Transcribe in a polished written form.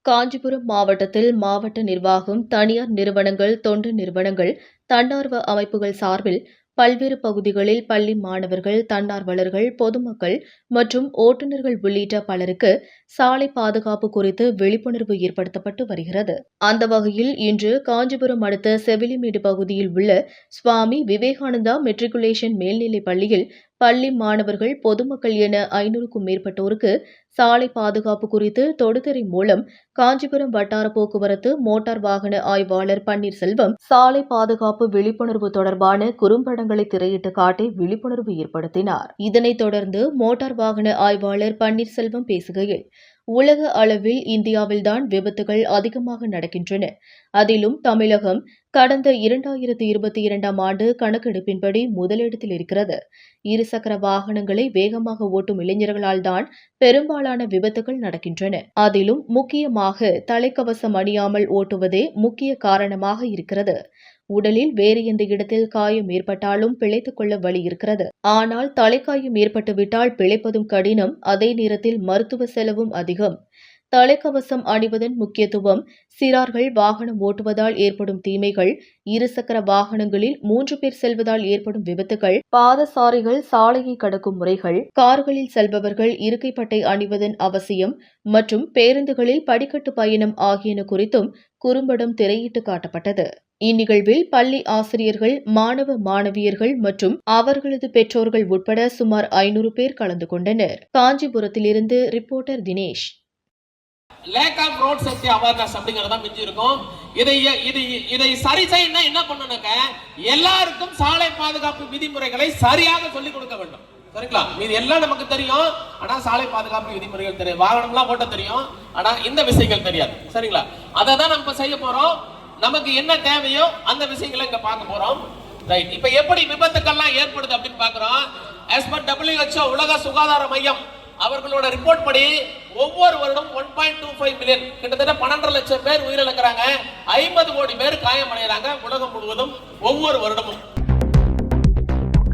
காஞ்சிபுரம் மாவட்டத்தில் மாவட்ட நிர்வாகம், தனியார் நிறுவனங்கள், தொண்டு நிறுவனங்கள், தன்னார்வ அமைப்புகள் சார்பில் பல்வேறு பகுதிகளில் பள்ளி மாணவர்கள், தன்னார்வலர்கள், பொதுமக்கள் மற்றும் ஓட்டுநர்கள் உள்ளிட்ட பலருக்கு சாலை பாதுகாப்பு குறித்து விழிப்புணர்வு ஏற்படுத்தப்பட்டு வருகிறது. அந்த வகையில் இன்று காஞ்சிபுரம் அடுத்த செவிலிமேடு பகுதியில் உள்ள சுவாமி விவேகானந்தா மெட்ரிகுலேஷன் மேல்நிலைப் பள்ளியில் பள்ளி மாணவர்கள், பொதுமக்கள் என 500க்கும் மேற்பட்டோருக்கு சாலை பாதுகாப்பு குறித்து தொடுதிரை மூலம் காஞ்சிபுரம் வட்டார போக்குவரத்து மோட்டார் வாகன ஆய்வாளர் பன்னீர்செல்வம் சாலை பாதுகாப்பு விழிப்புணர்வு தொடர்பான குறும்படங்களை திரையிட்டு காட்டி விழிப்புணர்வு ஏற்படுத்தினார். இதனைத் தொடர்ந்து மோட்டார் வாகன ஆய்வாளர் பன்னீர்செல்வம் பேசுகையில், உலக அளவில் இந்தியாவில்தான் விபத்துகள் அதிகமாக நடக்கின்றன. அதிலும் தமிழகம் கடந்த 2022ஆம் ஆண்டு கணக்கெடுப்பின்படி முதலிடத்தில் இருக்கிறது. இருசக்கர வாகனங்களை வேகமாக ஓட்டும் இளைஞர்களால் தான் பெரும்பாலான விபத்துகள் நடக்கின்றன. அதிலும் முக்கியமாக தலைக்கவசம் அணியாமல் ஓட்டுவதே முக்கிய காரணமாக இருக்கிறது. உடலில் வேறு எந்த இடத்தில் காயம் ஏற்பட்டாலும் பிழைத்துக் கொள்ள வழி இருக்கிறது. ஆனால் தலைக்காயம் ஏற்பட்டுவிட்டால் பிழைப்பதும் கடினம். அதே நேரத்தில் மருத்துவ செலவும் அதிகம். தலைக்கவசம் அணிவதன் முக்கியத்துவம், சிறார்கள் வாகனம் ஓட்டுவதால் ஏற்படும் தீமைகள், இருசக்கர வாகனங்களில் 3 பேர் செல்வதால் ஏற்படும் விபத்துகள், பாதசாரிகள் சாலையை கடக்கும் முறைகள், கார்களில் செல்பவர்கள் இருக்கைப்பட்டை அணிவதன் அவசியம் மற்றும் பேருந்துகளில் படிக்கட்டு பயணம் ஆகியன குறித்தும் குறும்படம் திரையிட்டு காட்டப்பட்டது. இந்நிகழ்வில் பள்ளி ஆசிரியர்கள், மாணவ மாணவியர்கள் மற்றும் அவர்களது பெற்றோர்கள் உட்பட சுமார் 500 பேர் கலந்து கொண்டனர். காஞ்சிபுரத்திலிருந்து reporter Dinesh. Lack of road safety awareness அப்படிங்கறத மிஞ்சி இருக்கும். இதை சரி செய்யணும். என்ன பண்ணணும்னாக்க எல்லாருக்கும் சாலை பாதுகாப்பு விதிமுறைகளை சரியாக சொல்லிக் கொடுக்க வேண்டும். சரிங்களா? இது எல்லாம் நமக்கு தெரியும், ஆனா சாலை பாதுகாப்பு விதிமுறைகள் தெரியும். வாகனம்லாம் ஓட்ட தெரியும், ஆனா இந்த விஷயங்கள் தெரியாது. சரிங்களா? அதை தான் நம்ம செய்ய போறோம். நமக்கு என்ன தேவையோ அந்த விஷயங்களை இங்க பார்க்க போறோம். ரைட். இப்ப எப்படி விபத்துக்கள்லாம் ஏற்படுது அப்படின்னு பாக்குறோம். as per WHO உலக சுகாதார மையம் அவர்களோட ரிப்போர்ட் படி ஒவ்வொரு வருடம் 1.25 மில்லியன், கிட்டத்தட்ட 12 லட்சம் பேர் உயிரிழக்கிறாங்க. 50 கோடி பேர் காயமடைகிறாங்க உலகம் முழுவதும் ஒவ்வொரு வருடமும்.